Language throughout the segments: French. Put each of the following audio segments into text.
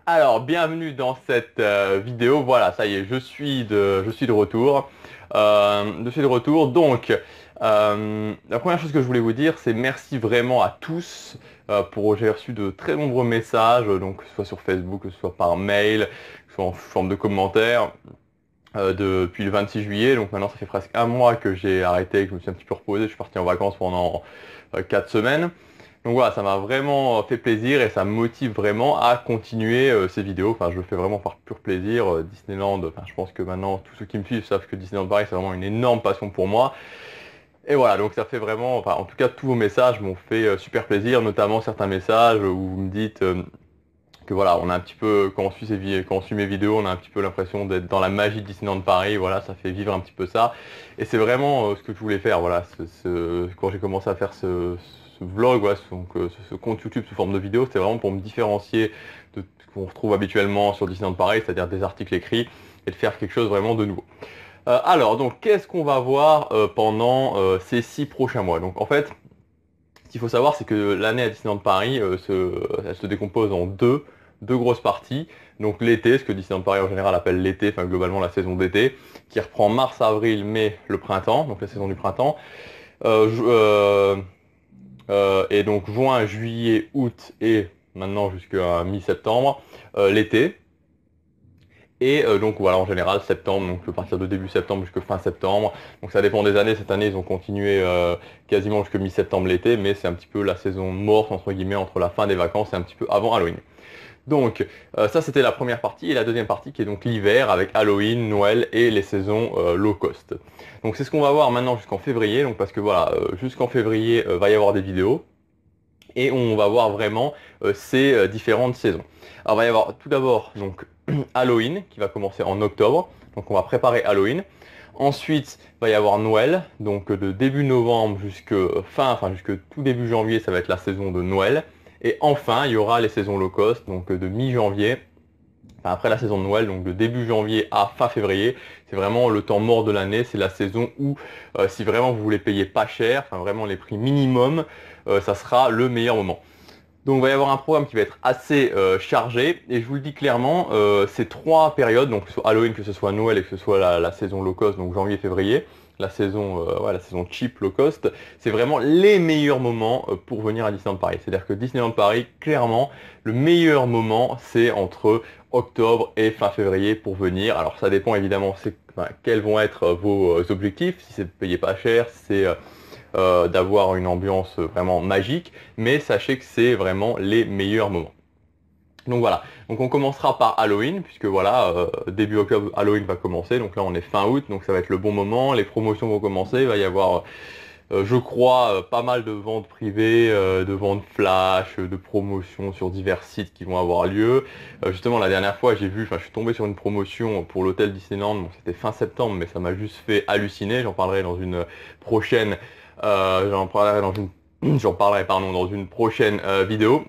Alors, bienvenue dans cette vidéo. Voilà, ça y est, je suis de retour. Donc, la première chose que je voulais vous dire, c'est merci vraiment à tous j'ai reçu de très nombreux messages, donc que ce soit sur Facebook, que ce soit par mail, que ce soit en forme de commentaires, depuis le 26 juillet. Donc maintenant, ça fait presque un mois que j'ai arrêté, que je me suis un petit peu reposé. Je suis parti en vacances pendant 4 semaines. Donc voilà, ça m'a vraiment fait plaisir et ça me motive vraiment à continuer ces vidéos. Enfin, je le fais vraiment par pur plaisir. Disneyland, enfin, je pense que maintenant, tous ceux qui me suivent savent que Disneyland Paris, c'est vraiment une énorme passion pour moi. Et voilà, donc ça fait vraiment, enfin, en tout cas, tous vos messages m'ont fait super plaisir, notamment certains messages où vous me dites que voilà, on a un petit peu, quand on suit mes vidéos, on a un petit peu l'impression d'être dans la magie de Disneyland Paris. Voilà, ça fait vivre un petit peu ça. Et c'est vraiment ce que je voulais faire. Voilà, quand j'ai commencé à faire ce vlog, voilà, ce compte YouTube sous forme de vidéo, c'était vraiment pour me différencier de ce qu'on retrouve habituellement sur Disneyland Paris, c'est-à-dire des articles écrits, et de faire quelque chose vraiment de nouveau. Alors, donc, qu'est-ce qu'on va voir pendant ces 6 prochains mois? Donc, en fait, ce qu'il faut savoir, c'est que l'année à Disneyland Paris, elle se décompose en deux grosses parties. Donc l'été, ce que Disneyland Paris en général appelle l'été, enfin globalement la saison d'été, qui reprend mars, avril, mai, le printemps, donc la saison du printemps. Et donc juin, juillet, août et maintenant jusqu'à mi-septembre, l'été. Et donc voilà, en général septembre, donc à partir de début septembre jusqu'à fin septembre. Donc ça dépend des années. Cette année, ils ont continué quasiment jusqu'à mi-septembre l'été, mais c'est un petit peu la saison morte, entre guillemets, entre la fin des vacances et un petit peu avant Halloween. Donc ça, c'était la première partie. Et la deuxième partie qui est donc l'hiver avec Halloween, Noël et les saisons low cost. Donc c'est ce qu'on va voir maintenant jusqu'en février. Donc parce que voilà, jusqu'en février, va y avoir des vidéos. Et on va voir vraiment ces différentes saisons. Alors il va y avoir tout d'abord donc Halloween qui va commencer en octobre, donc on va préparer Halloween. Ensuite, il va y avoir Noël, donc de début novembre jusqu'à jusqu'à tout début janvier, ça va être la saison de Noël. Et enfin, il y aura les saisons low cost, donc de mi-janvier, après la saison de Noël, donc de début janvier à fin février. C'est vraiment le temps mort de l'année, c'est la saison où, si vraiment vous voulez payer pas cher, enfin vraiment les prix minimum, ça sera le meilleur moment. Donc il va y avoir un programme qui va être assez chargé, et je vous le dis clairement, ces 3 périodes, donc que ce soit Halloween, que ce soit Noël et que ce soit la saison low cost, donc janvier-février, la saison cheap low cost, c'est vraiment les meilleurs moments pour venir à Disneyland Paris. C'est-à-dire que Disneyland Paris, clairement, le meilleur moment, c'est entre octobre et fin février pour venir. Alors ça dépend évidemment quels vont être vos objectifs, si c'est de payer pas cher, si c'est d'avoir une ambiance vraiment magique, mais sachez que c'est vraiment les meilleurs moments. Donc voilà, donc on commencera par Halloween, puisque voilà, début octobre, Halloween va commencer, donc là on est fin août, donc ça va être le bon moment, les promotions vont commencer, il va y avoir, je crois, pas mal de ventes privées, de ventes flash, de promotions sur divers sites qui vont avoir lieu. Justement la dernière fois je suis tombé sur une promotion pour l'hôtel Disneyland, donc c'était fin septembre, mais ça m'a juste fait halluciner, j'en parlerai dans une prochaine j'en parlerai dans une prochaine vidéo.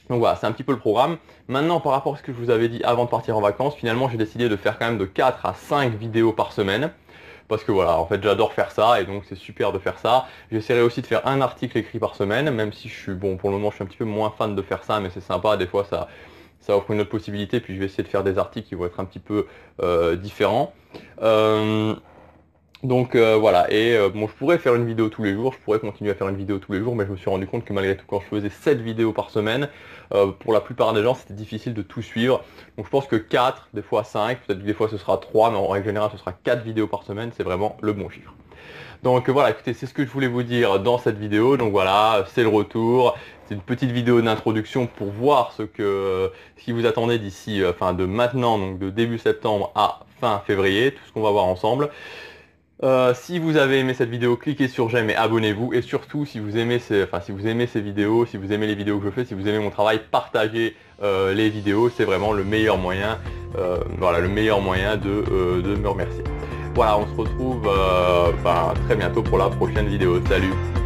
Donc voilà, c'est un petit peu le programme. Maintenant, par rapport à ce que je vous avais dit avant de partir en vacances, finalement j'ai décidé de faire quand même de 4 à 5 vidéos par semaine. Parce que voilà, en fait j'adore faire ça et donc c'est super de faire ça. J'essaierai aussi de faire un article écrit par semaine, même si pour le moment je suis un petit peu moins fan de faire ça, mais c'est sympa, des fois ça offre une autre possibilité, puis je vais essayer de faire des articles qui vont être un petit peu différents. Donc voilà, et bon, je pourrais faire une vidéo tous les jours, je pourrais continuer à faire une vidéo tous les jours, mais je me suis rendu compte que malgré tout, quand je faisais 7 vidéos par semaine, pour la plupart des gens, c'était difficile de tout suivre. Donc je pense que 4, des fois 5, peut-être que des fois ce sera 3, mais en règle générale, ce sera 4 vidéos par semaine, c'est vraiment le bon chiffre. Donc voilà, écoutez, c'est ce que je voulais vous dire dans cette vidéo. Donc voilà, c'est le retour. C'est une petite vidéo d'introduction pour voir ce qui vous attendait d'ici, de maintenant, donc de début septembre à fin février, tout ce qu'on va voir ensemble. Si vous avez aimé cette vidéo, cliquez sur j'aime et abonnez-vous. Et surtout, si vous aimez ces vidéos, si vous aimez les vidéos que je fais, si vous aimez mon travail, partagez les vidéos. C'est vraiment le meilleur moyen, de me remercier. Voilà, on se retrouve très bientôt pour la prochaine vidéo. Salut!